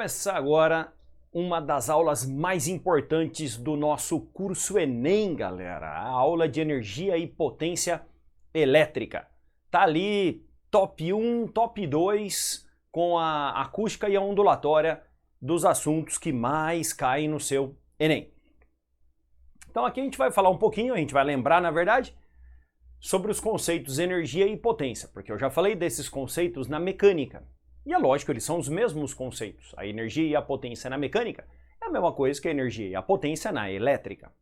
começar agora uma das aulas mais importantes do nosso curso Enem, galera. A aula de energia e potência elétrica. Tá ali top 1, top 2 com a acústica e a ondulatória dos assuntos que mais caem no seu Enem. Então aqui a gente vai falar um pouquinho, a gente vai lembrar, na verdade, sobre os conceitos energia e potência, porque eu já falei desses conceitos na mecânica. E é lógico, eles são os mesmos conceitos. A energia e a potência na mecânica é a mesma coisa que a energia e a potência na elétrica.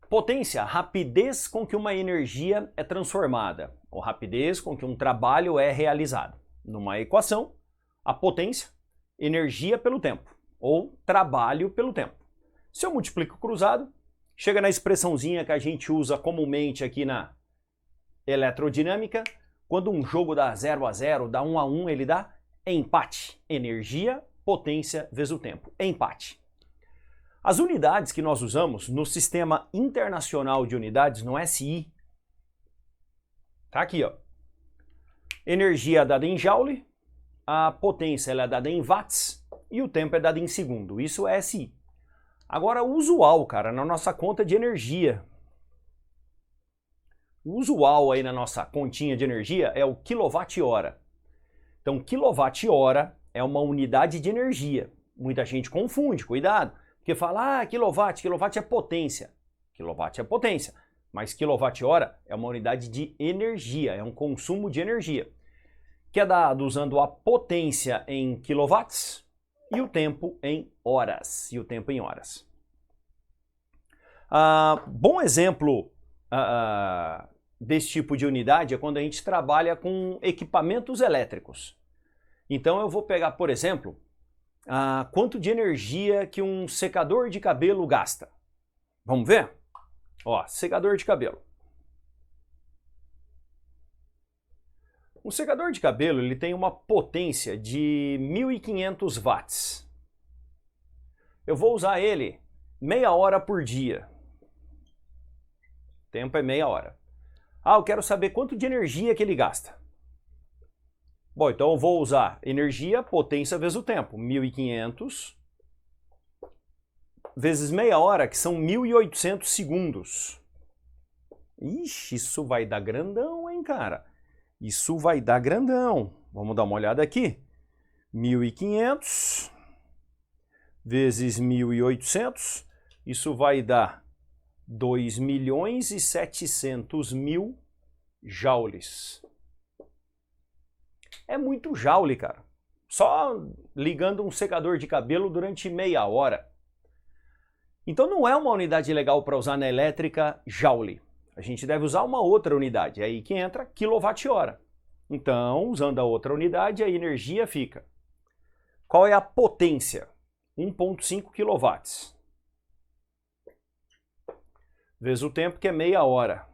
Potência, rapidez com que uma energia é transformada, ou rapidez com que um trabalho é realizado. Numa equação, a potência, energia pelo tempo, ou trabalho pelo tempo. Se eu multiplico cruzado, chega na expressãozinha que a gente usa comumente aqui na eletrodinâmica, quando um jogo dá 0 a 0, dá 1 a 1, ele dá empate. Energia, potência vezes o tempo. Empate. As unidades que nós usamos no Sistema Internacional de Unidades, no SI, tá aqui, ó. Energia é dada em joule, a potência ela é dada em watts e o tempo é dado em segundo. Isso é SI. Agora, o usual, cara, na nossa conta de energia. O usual aí na nossa continha de energia é o quilowatt-hora. Então, quilowatt-hora é uma unidade de energia. Muita gente confunde, cuidado, porque fala, quilowatt é potência. Quilowatt é potência, mas quilowatt-hora é uma unidade de energia, é um consumo de energia, que é dado usando a potência em quilowatts e o tempo em horas. Bom exemplo desse tipo de unidade é quando a gente trabalha com equipamentos elétricos. Então eu vou pegar, por exemplo, quanto de energia que um secador de cabelo gasta. Vamos ver? Ó, secador de cabelo. Um secador de cabelo ele tem uma potência de 1.500 watts. Eu vou usar ele meia hora por dia. O tempo é meia hora. Eu quero saber quanto de energia que ele gasta. Bom, então eu vou usar energia, potência vezes o tempo. 1.500 vezes meia hora, que são 1.800 segundos. Ixi, isso vai dar grandão, hein, cara? Isso vai dar grandão. Vamos dar uma olhada aqui. 1.500 vezes 1.800, isso vai dar 2.700.000 joules. É muito joule, cara. Só ligando um secador de cabelo durante meia hora. Então não é uma unidade legal para usar na elétrica joule. A gente deve usar uma outra unidade. É aí que entra quilowatt-hora. Então, usando a outra unidade, a energia fica. Qual é a potência? 1,5 kW. Vezes o tempo, que é meia hora.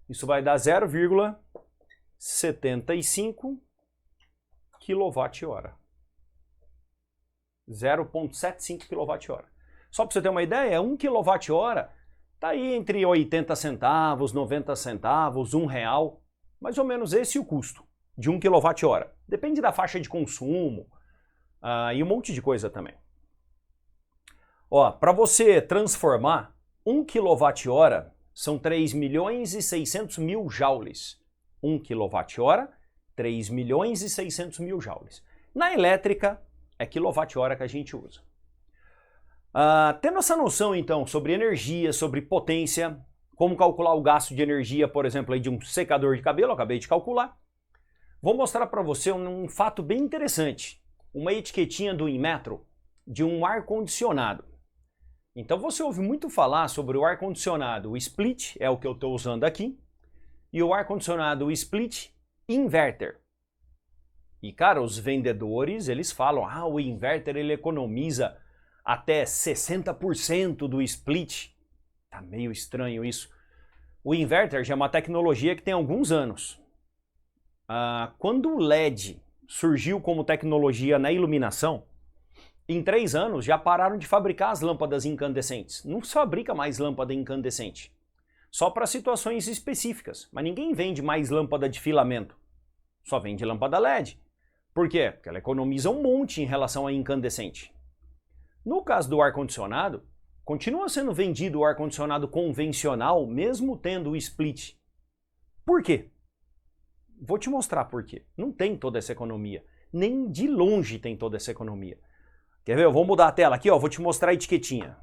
Isso vai dar 0,75 kWh. 0,75 kWh. Só para você ter uma ideia, 1 kWh está aí entre 80 centavos, 90 centavos, R$1. Mais ou menos esse o custo de 1 kWh. Depende da faixa de consumo e um monte de coisa também. Ó, para você transformar 1 kWh são 3.600.000 joules. 1 kWh, 3.600.000 joules. Na elétrica, é quilowatt-hora que a gente usa. Tendo essa noção, então, sobre energia, sobre potência, como calcular o gasto de energia, por exemplo, aí de um secador de cabelo, eu acabei de calcular, vou mostrar para você um fato bem interessante. Uma etiquetinha do Inmetro de um ar-condicionado. Então você ouve muito falar sobre o ar-condicionado, o split, é o que eu estou usando aqui, e o ar-condicionado split inverter. E cara, os vendedores, eles falam, o inverter ele economiza até 60% do split. Tá meio estranho isso. O inverter já é uma tecnologia que tem alguns anos. Quando o LED surgiu como tecnologia na iluminação, em 3 anos já pararam de fabricar as lâmpadas incandescentes. Não se fabrica mais lâmpada incandescente. Só para situações específicas. Mas ninguém vende mais lâmpada de filamento. Só vende lâmpada LED. Por quê? Porque ela economiza um monte em relação à incandescente. No caso do ar-condicionado, continua sendo vendido o ar-condicionado convencional, mesmo tendo o split. Por quê? Vou te mostrar por quê. Não tem toda essa economia. Nem de longe tem toda essa economia. Quer ver? Eu vou mudar a tela aqui, ó. Vou te mostrar a etiquetinha.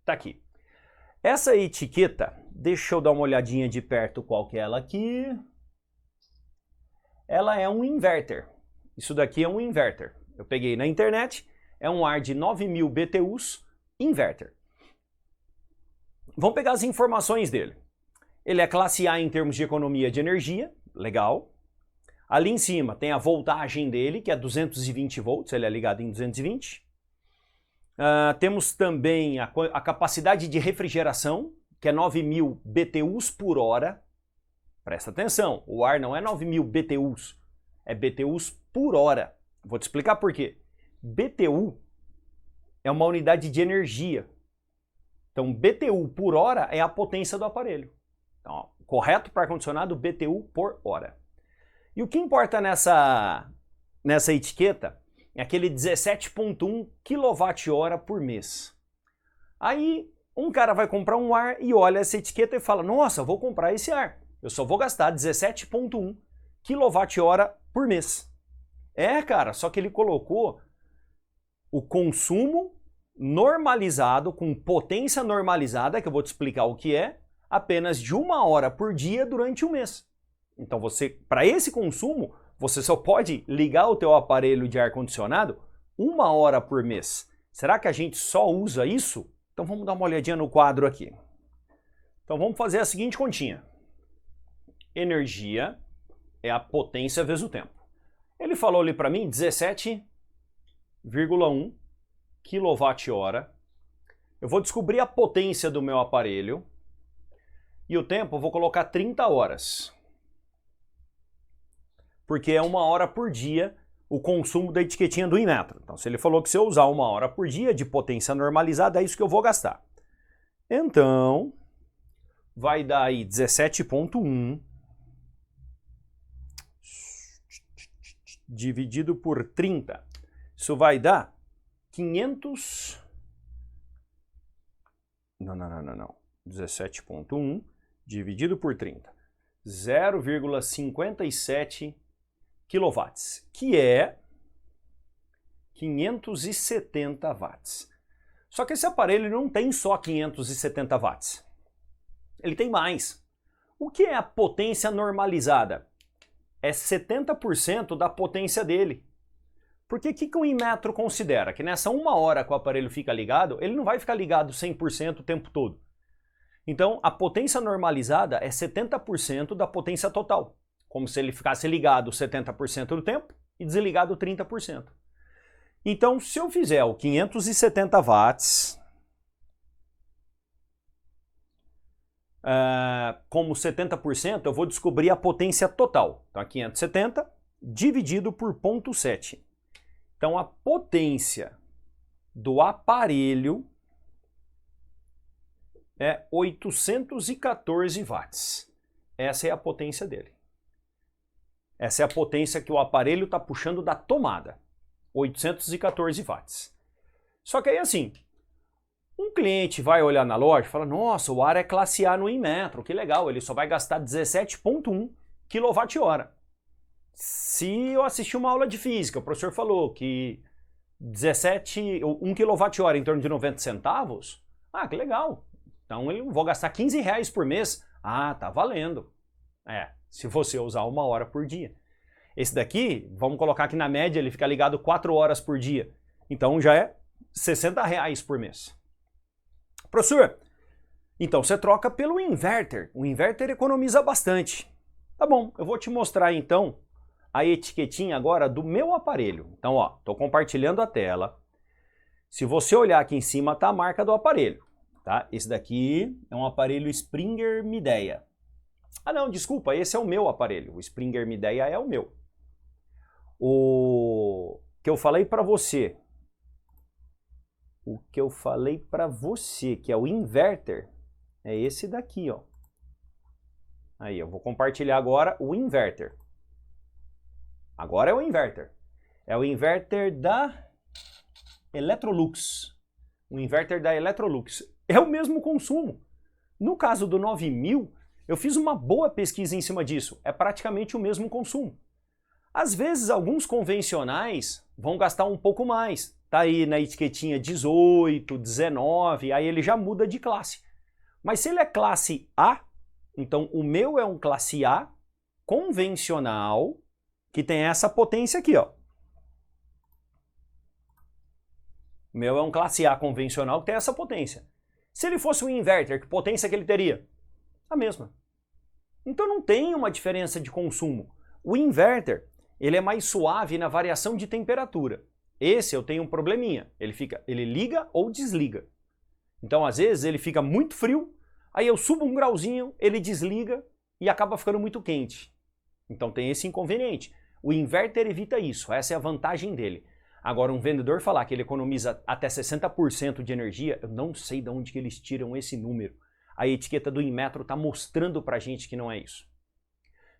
Tá aqui. Essa etiqueta, deixa eu dar uma olhadinha de perto qual que é ela aqui. Ela é um inverter. Isso daqui é um inverter. Eu peguei na internet, é um ar de 9.000 BTUs inverter. Vamos pegar as informações dele. Ele é classe A em termos de economia de energia, legal. Ali em cima tem a voltagem dele, que é 220 volts, ele é ligado em 220. Temos também a capacidade de refrigeração, que é 9.000 BTUs por hora. Presta atenção, o ar não é 9.000 BTUs, é BTUs por hora. Vou te explicar por quê. BTU é uma unidade de energia. Então, BTU por hora é a potência do aparelho. Então, ó, correto para ar-condicionado, BTU por hora. E o que importa nessa etiqueta é aquele 17,1 kWh por mês. Aí, um cara vai comprar um ar e olha essa etiqueta e fala, nossa, vou comprar esse ar. Eu só vou gastar 17,1 kWh por mês. É, cara, só que ele colocou o consumo normalizado, com potência normalizada, que eu vou te explicar o que é, apenas de 1 hora por dia durante um mês. Então você, para esse consumo, você só pode ligar o teu aparelho de ar-condicionado 1 hora por mês. Será que a gente só usa isso? Então vamos dar uma olhadinha no quadro aqui. Então vamos fazer a seguinte continha. Energia é a potência vezes o tempo. Ele falou ali para mim 17,1 kWh. Eu vou descobrir a potência do meu aparelho e o tempo eu vou colocar 30 horas. Porque é 1 hora por dia o consumo da etiquetinha do Inmetro. Então se ele falou que se eu usar 1 hora por dia de potência normalizada, é isso que eu vou gastar. Então vai dar aí 17,1 dividido por 30. Isso vai dar 500... Não. 17,1 dividido por 30. 0,57 kW, que é 570 watts. Só que esse aparelho não tem só 570 watts. Ele tem mais. O que é a potência normalizada? É 70% da potência dele. Porque o que o Inmetro considera? Que nessa 1 hora que o aparelho fica ligado, ele não vai ficar ligado 100% o tempo todo. Então, a potência normalizada é 70% da potência total. Como se ele ficasse ligado 70% do tempo e desligado 30%. Então, se eu fizer o 570 watts como 70%, eu vou descobrir a potência total. Então, 570 dividido por 0,7. Então, a potência do aparelho é 814 watts. Essa é a potência dele. Essa é a potência que o aparelho está puxando da tomada. 814 watts. Só que aí assim, um cliente vai olhar na loja e fala, nossa, o ar é classe A no Inmetro, que legal, ele só vai gastar 17,1 kWh. Se eu assistir uma aula de física, o professor falou que 1 kWh em torno de 90 centavos, que legal. Então eu vou gastar 15 reais por mês. Tá valendo. Se você usar 1 hora por dia. Esse daqui, vamos colocar aqui na média, ele fica ligado 4 horas por dia. Então já é 60 reais por mês. Professor, então você troca pelo inverter. O inverter economiza bastante. Tá bom, eu vou te mostrar então a etiquetinha agora do meu aparelho. Então, ó, estou compartilhando a tela. Se você olhar aqui em cima, tá a marca do aparelho. Tá? Esse daqui é um aparelho Springer Midea. Não, desculpa, esse é o meu aparelho. O Springer Midea é o meu. O que eu falei para você, que é o inverter, é esse daqui, ó. Aí, eu vou compartilhar agora o inverter. Agora é o inverter. É o inverter da Electrolux. O inverter da Electrolux. É o mesmo consumo. No caso do 9000, eu fiz uma boa pesquisa em cima disso. É praticamente o mesmo consumo. Às vezes, alguns convencionais vão gastar um pouco mais. Tá aí na etiquetinha 18, 19, aí ele já muda de classe. Mas se ele é classe A, então o meu é um classe A convencional, que tem essa potência aqui, ó. O meu é um classe A convencional que tem essa potência. Se ele fosse um inverter, que potência que ele teria? A mesma. Então não tem uma diferença de consumo. O inverter, ele é mais suave na variação de temperatura. Esse eu tenho um probleminha. Ele liga ou desliga. Então às vezes ele fica muito frio, aí eu subo um grauzinho, ele desliga e acaba ficando muito quente. Então tem esse inconveniente. O inverter evita isso, essa é a vantagem dele. Agora, um vendedor falar que ele economiza até 60% de energia, eu não sei de onde que eles tiram esse número. A etiqueta do Inmetro está mostrando para a gente que não é isso.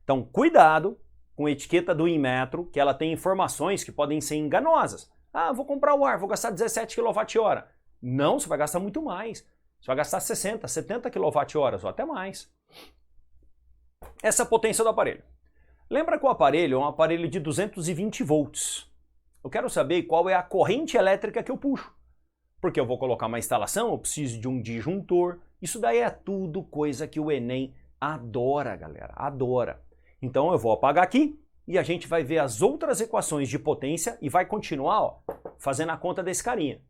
Então, cuidado com a etiqueta do Inmetro, que ela tem informações que podem ser enganosas. Ah, vou comprar o ar, vou gastar 17 kWh. Não, você vai gastar muito mais. Você vai gastar 60, 70 kWh ou até mais. Essa é a potência do aparelho. Lembra que o aparelho é um aparelho de 220 volts. Eu quero saber qual é a corrente elétrica que eu puxo. Porque eu vou colocar uma instalação, eu preciso de um disjuntor. Isso daí é tudo coisa que o Enem adora, galera, adora. Então eu vou apagar aqui e a gente vai ver as outras equações de potência e vai continuar, ó, fazendo a conta desse carinha.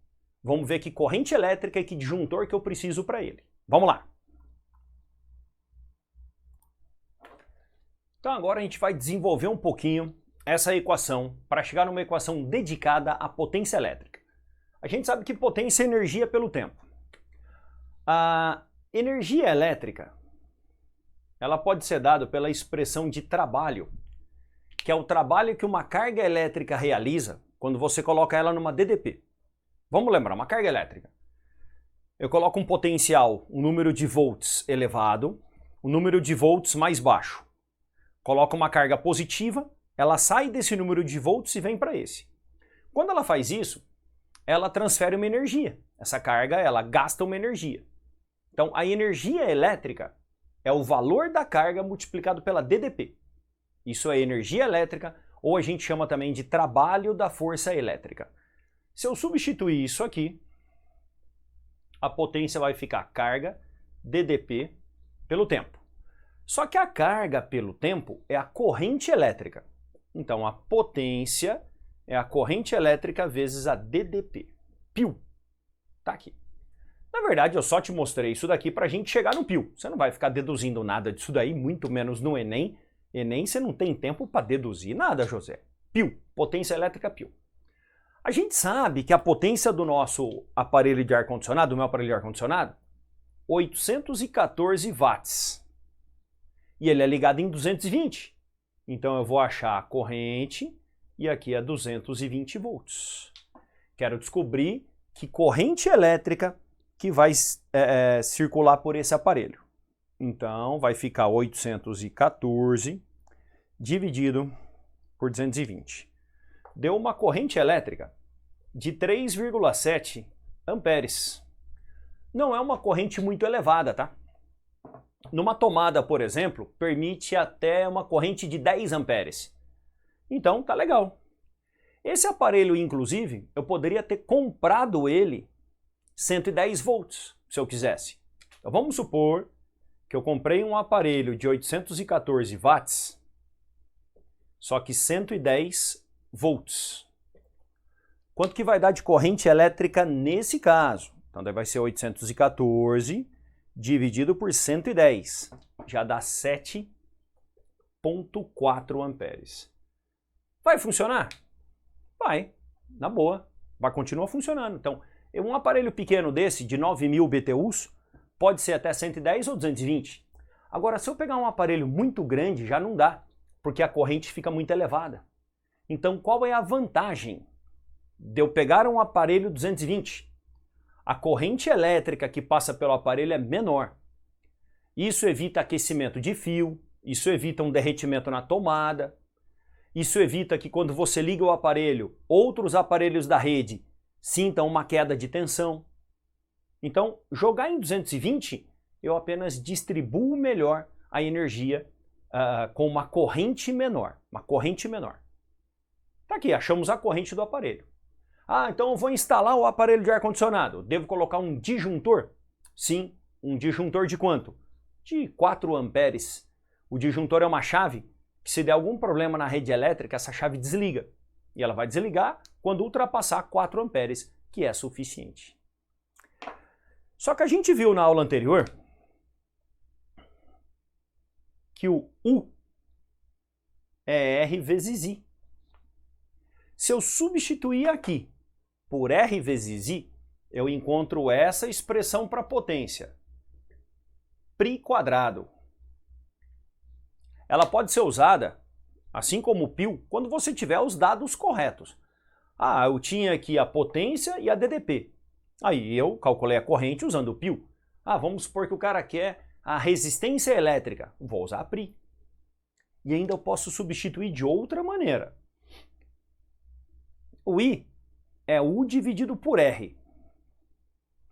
Vamos ver que corrente elétrica e que disjuntor que eu preciso para ele. Vamos lá. Então agora a gente vai desenvolver um pouquinho essa equação para chegar numa equação dedicada à potência elétrica. A gente sabe que potência é energia pelo tempo. A energia elétrica, ela pode ser dada pela expressão de trabalho, que é o trabalho que uma carga elétrica realiza quando você coloca ela numa DDP. Vamos lembrar, uma carga elétrica. Eu coloco um potencial, um número de volts elevado, um número de volts mais baixo. Coloco uma carga positiva, ela sai desse número de volts e vem para esse. Quando ela faz isso, ela transfere uma energia. Essa carga, ela gasta uma energia. Então, a energia elétrica é o valor da carga multiplicado pela DDP. Isso é energia elétrica, ou a gente chama também de trabalho da força elétrica. Se eu substituir isso aqui, a potência vai ficar carga DDP pelo tempo. Só que a carga pelo tempo é a corrente elétrica. Então, a potência é a corrente elétrica vezes a DDP. Piu. Tá aqui. Na verdade, eu só te mostrei isso daqui para a gente chegar no piu. Você não vai ficar deduzindo nada disso daí, muito menos no Enem. Enem você não tem tempo para deduzir nada, José. Piu. Potência elétrica, piu. A gente sabe que a potência do nosso aparelho de ar-condicionado, do meu aparelho de ar-condicionado, 814 watts. E ele é ligado em 220. Então eu vou achar a corrente e aqui é 220 volts. Quero descobrir que corrente elétrica que vai circular por esse aparelho. Então vai ficar 814 dividido por 220. Deu uma corrente elétrica de 3,7 amperes. Não é uma corrente muito elevada, tá? Numa tomada, por exemplo, permite até uma corrente de 10 amperes. Então, tá legal. Esse aparelho, inclusive, eu poderia ter comprado ele 110 volts, se eu quisesse. Então, vamos supor que eu comprei um aparelho de 814 watts, só que 110 volts. Quanto que vai dar de corrente elétrica nesse caso? Então, daí vai ser 814 dividido por 110, já dá 7,4 amperes. Vai funcionar? Vai, na boa, vai continuar funcionando. Então, um aparelho pequeno desse, de 9.000 BTUs, pode ser até 110 ou 220. Agora, se eu pegar um aparelho muito grande, já não dá, porque a corrente fica muito elevada. Então, qual é a vantagem de eu pegar um aparelho 220? A corrente elétrica que passa pelo aparelho é menor. Isso evita aquecimento de fio, isso evita um derretimento na tomada. Isso evita que quando você liga o aparelho, outros aparelhos da rede sintam uma queda de tensão. Então, jogar em 220, eu apenas distribuo melhor a energia com uma corrente menor. Tá aqui, achamos a corrente do aparelho. Ah, então eu vou instalar o aparelho de ar-condicionado. Devo colocar um disjuntor? Sim, um disjuntor de quanto? De 4 amperes. O disjuntor é uma chave que, se der algum problema na rede elétrica, essa chave desliga. E ela vai desligar quando ultrapassar 4 amperes, que é suficiente. Só que a gente viu na aula anterior que o U é R vezes I. Se eu substituir aqui por R vezes I, eu encontro essa expressão para potência. Pri quadrado. Ela pode ser usada, assim como o π, quando você tiver os dados corretos. Ah, eu tinha aqui a potência e a DDP. Aí eu calculei a corrente usando o π. Ah, vamos supor que o cara quer a resistência elétrica. Vou usar a Pri. E ainda eu posso substituir de outra maneira. O I é U dividido por R.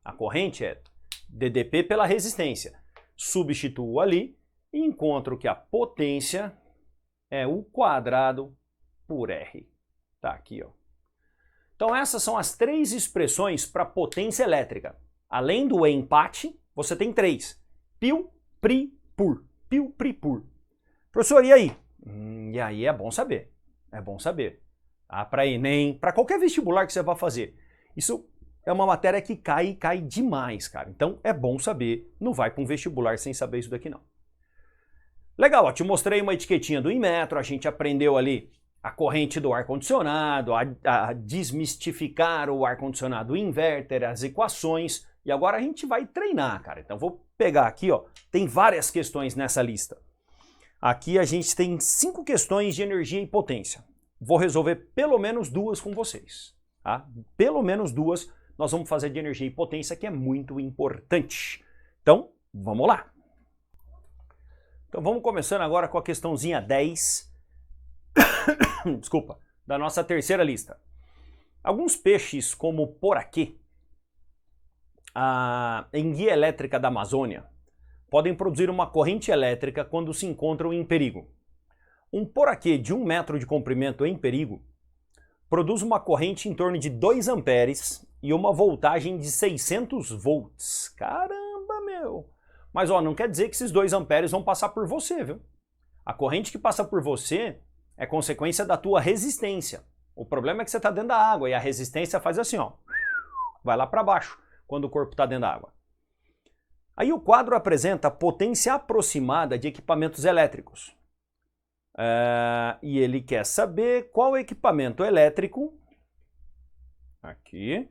A corrente é DDP pela resistência. Substituo ali e encontro que a potência é U quadrado por R. Tá aqui, ó. Então essas são as 3 expressões para potência elétrica. Além do empate, você tem 3. Π, Pri, Pur. Π, Pri, Pur. Professor, e aí? E aí é bom saber. É bom saber. Para Enem, para qualquer vestibular que você vá fazer. Isso é uma matéria que cai demais, cara. Então é bom saber. Não vai para um vestibular sem saber isso daqui, não. Legal, ó, te mostrei uma etiquetinha do Inmetro, a gente aprendeu ali a corrente do ar-condicionado, a desmistificar o ar-condicionado inverter, as equações, e agora a gente vai treinar, cara. Então vou pegar aqui, ó, tem várias questões nessa lista. Aqui a gente tem 5 questões de energia e potência. Vou resolver pelo menos 2 com vocês, tá? Pelo menos 2 nós vamos fazer de energia e potência, que é muito importante. Então, vamos lá. Então vamos começando agora com a questãozinha 10, desculpa, da nossa terceira lista. Alguns peixes, como o poraquê, a enguia elétrica da Amazônia, podem produzir uma corrente elétrica quando se encontram em perigo. Um poraquê de 1 metro de comprimento em perigo produz uma corrente em torno de 2 amperes e uma voltagem de 600 volts. Caramba, meu! Mas ó, não quer dizer que esses 2 amperes vão passar por você, viu? A corrente que passa por você é consequência da tua resistência. O problema é que você está dentro da água e a resistência faz assim, ó, vai lá para baixo quando o corpo está dentro da água. Aí o quadro apresenta a potência aproximada de equipamentos elétricos. E ele quer saber qual equipamento elétrico, aqui,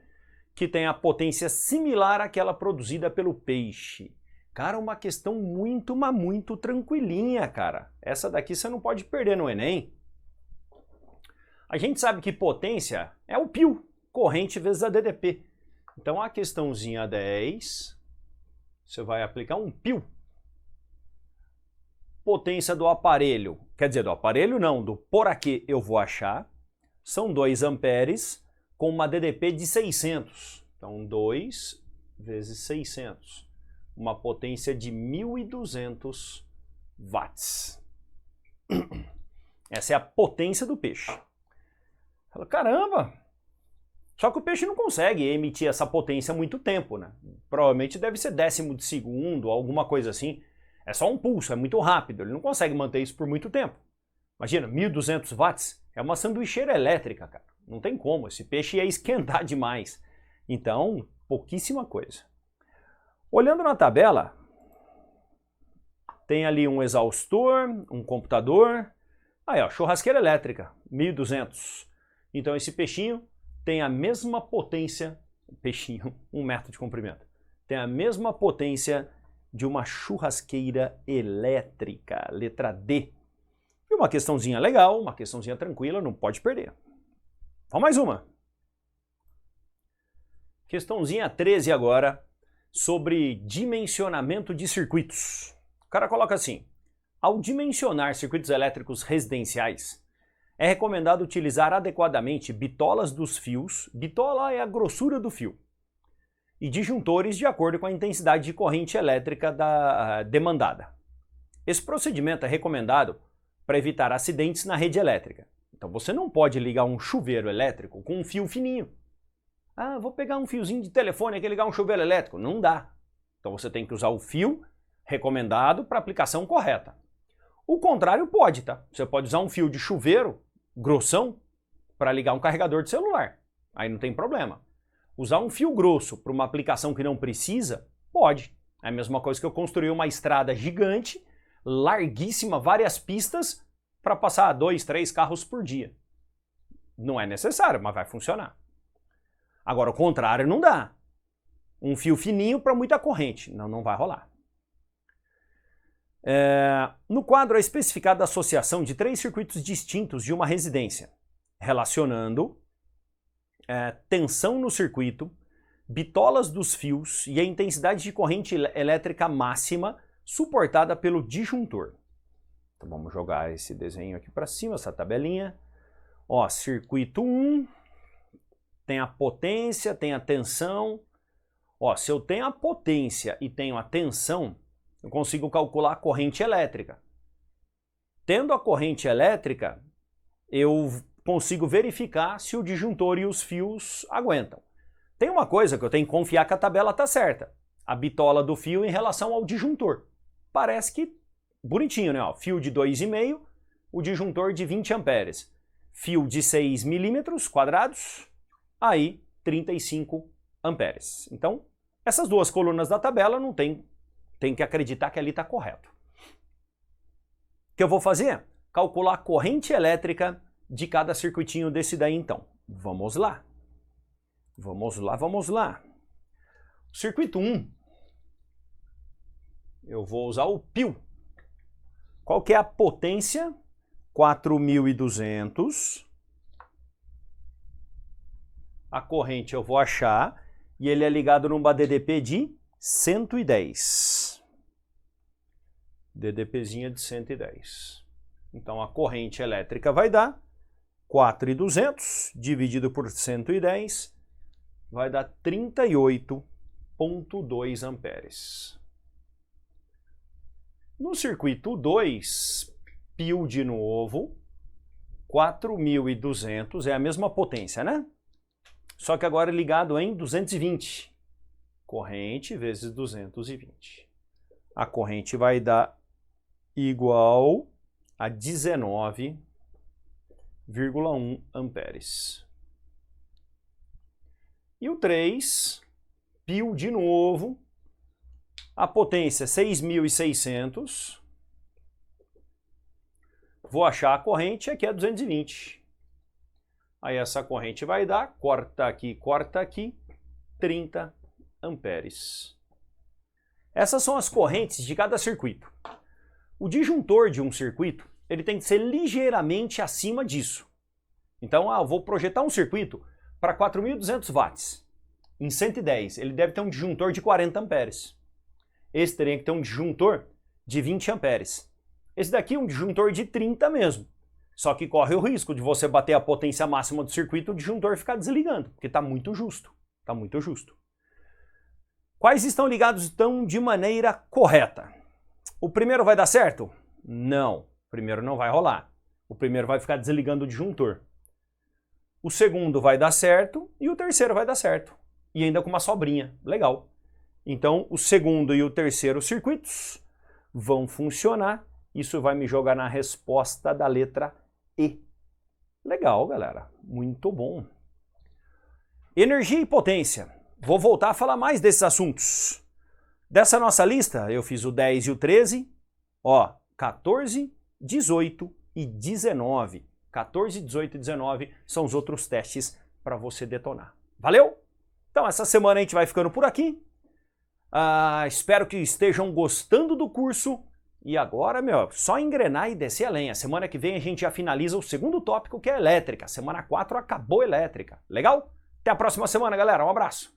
que tem a potência similar àquela produzida pelo peixe. Cara, uma questão muito tranquilinha, cara. Essa daqui você não pode perder no Enem. A gente sabe que potência é o π, corrente vezes a DDP. Então a questãozinha 10, você vai aplicar um π. Potência do aparelho, quer dizer, do aparelho não, do poraquê eu vou achar, são 2 amperes com uma DDP de 600. Então 2 vezes 600. Uma potência de 1.200 watts. Essa é a potência do peixe. Fala, caramba! Só que o peixe não consegue emitir essa potência há muito tempo, né? Provavelmente deve ser 1/10 de segundo, alguma coisa assim. É só um pulso, é muito rápido, ele não consegue manter isso por muito tempo. Imagina, 1.200 watts é uma sanduicheira elétrica, cara. Não tem como, esse peixe ia esquentar demais. Então, pouquíssima coisa. Olhando na tabela, tem ali um exaustor, um computador. Aí, ó, churrasqueira elétrica, 1.200. Então esse peixinho tem a mesma potência, peixinho, 1 metro de comprimento, tem a mesma potência de uma churrasqueira elétrica, letra D. E uma questãozinha legal, uma questãozinha tranquila, não pode perder. Vamos mais uma. Questãozinha 13 agora, sobre dimensionamento de circuitos. O cara coloca assim: ao dimensionar circuitos elétricos residenciais, é recomendado utilizar adequadamente bitolas dos fios, bitola é a grossura do fio, e disjuntores de acordo com a intensidade de corrente elétrica demandada. Esse procedimento é recomendado para evitar acidentes na rede elétrica. Então você não pode ligar um chuveiro elétrico com um fio fininho. Ah, vou pegar um fiozinho de telefone aqui e ligar um chuveiro elétrico. Não dá. Então você tem que usar o fio recomendado para a aplicação correta. O contrário pode, tá? Você pode usar um fio de chuveiro grossão para ligar um carregador de celular. Aí não tem problema. Usar um fio grosso para uma aplicação que não precisa, pode. É a mesma coisa que eu construir uma estrada gigante, larguíssima, várias pistas, para passar 2, 3 carros por dia. Não é necessário, mas vai funcionar. Agora, o contrário não dá. Um fio fininho para muita corrente. Não vai rolar. No quadro é especificada a associação de 3 circuitos distintos de uma residência, relacionando tensão no circuito, bitolas dos fios e a intensidade de corrente elétrica máxima suportada pelo disjuntor. Então vamos jogar esse desenho aqui para cima, essa tabelinha. Ó, circuito 1, tem a potência, tem a tensão. Ó, se eu tenho a potência e tenho a tensão, eu consigo calcular a corrente elétrica. Tendo a corrente elétrica, eu consigo verificar se o disjuntor e os fios aguentam. Tem uma coisa que eu tenho que confiar que a tabela está certa. A bitola do fio em relação ao disjuntor. Parece que bonitinho, né? Ó, fio de 2,5, o disjuntor de 20 amperes. Fio de 6 milímetros quadrados, aí 35 amperes. Então, essas duas colunas da tabela não tem que acreditar que ali está correto. O que eu vou fazer? Calcular a corrente elétrica de cada circuitinho desse daí então. Vamos lá. Vamos lá, vamos lá. Circuito 1, eu vou usar o pio. Qual que é a potência? 4.200. A corrente eu vou achar e ele é ligado numa DDP de 110. DDPzinha de 110. Então a corrente elétrica vai dar 4.200 dividido por 110 vai dar 38,2 amperes. No circuito 2, pio de novo, 4.200, é a mesma potência, né? Só que agora ligado em 220. Corrente vezes 220. A corrente vai dar igual a 19,1 amperes. E o 3, pio de novo, a potência 6.600. Vou achar a corrente, aqui é 220. Aí essa corrente vai dar, corta aqui, 30 amperes. Essas são as correntes de cada circuito. O disjuntor de um circuito, ele tem que ser ligeiramente acima disso. Então, eu vou projetar um circuito para 4.200 watts. Em 110, ele deve ter um disjuntor de 40 amperes. Esse teria que ter um disjuntor de 20 amperes. Esse daqui é um disjuntor de 30 mesmo. Só que corre o risco de você bater a potência máxima do circuito e o disjuntor ficar desligando, porque está muito justo. Está muito justo. Quais estão ligados então de maneira correta? O primeiro vai dar certo? Não. O primeiro não vai rolar. O primeiro vai ficar desligando o disjuntor. O segundo vai dar certo e o terceiro vai dar certo. E ainda com uma sobrinha. Legal. Então, o segundo e o terceiro circuitos vão funcionar. Isso vai me jogar na resposta da letra E. Legal, galera. Muito bom. Energia e potência. Vou voltar a falar mais desses assuntos. Dessa nossa lista, eu fiz o 10 e o 13. Ó, 14, 18 e 19. 14, 18 e 19 são os outros testes para você detonar. Valeu? Então, essa semana a gente vai ficando por aqui. Espero que estejam gostando do curso. E agora, só engrenar e descer a lenha. Semana que vem a gente já finaliza o segundo tópico, que é elétrica. Semana 4 acabou elétrica. Legal? Até a próxima semana, galera. Um abraço.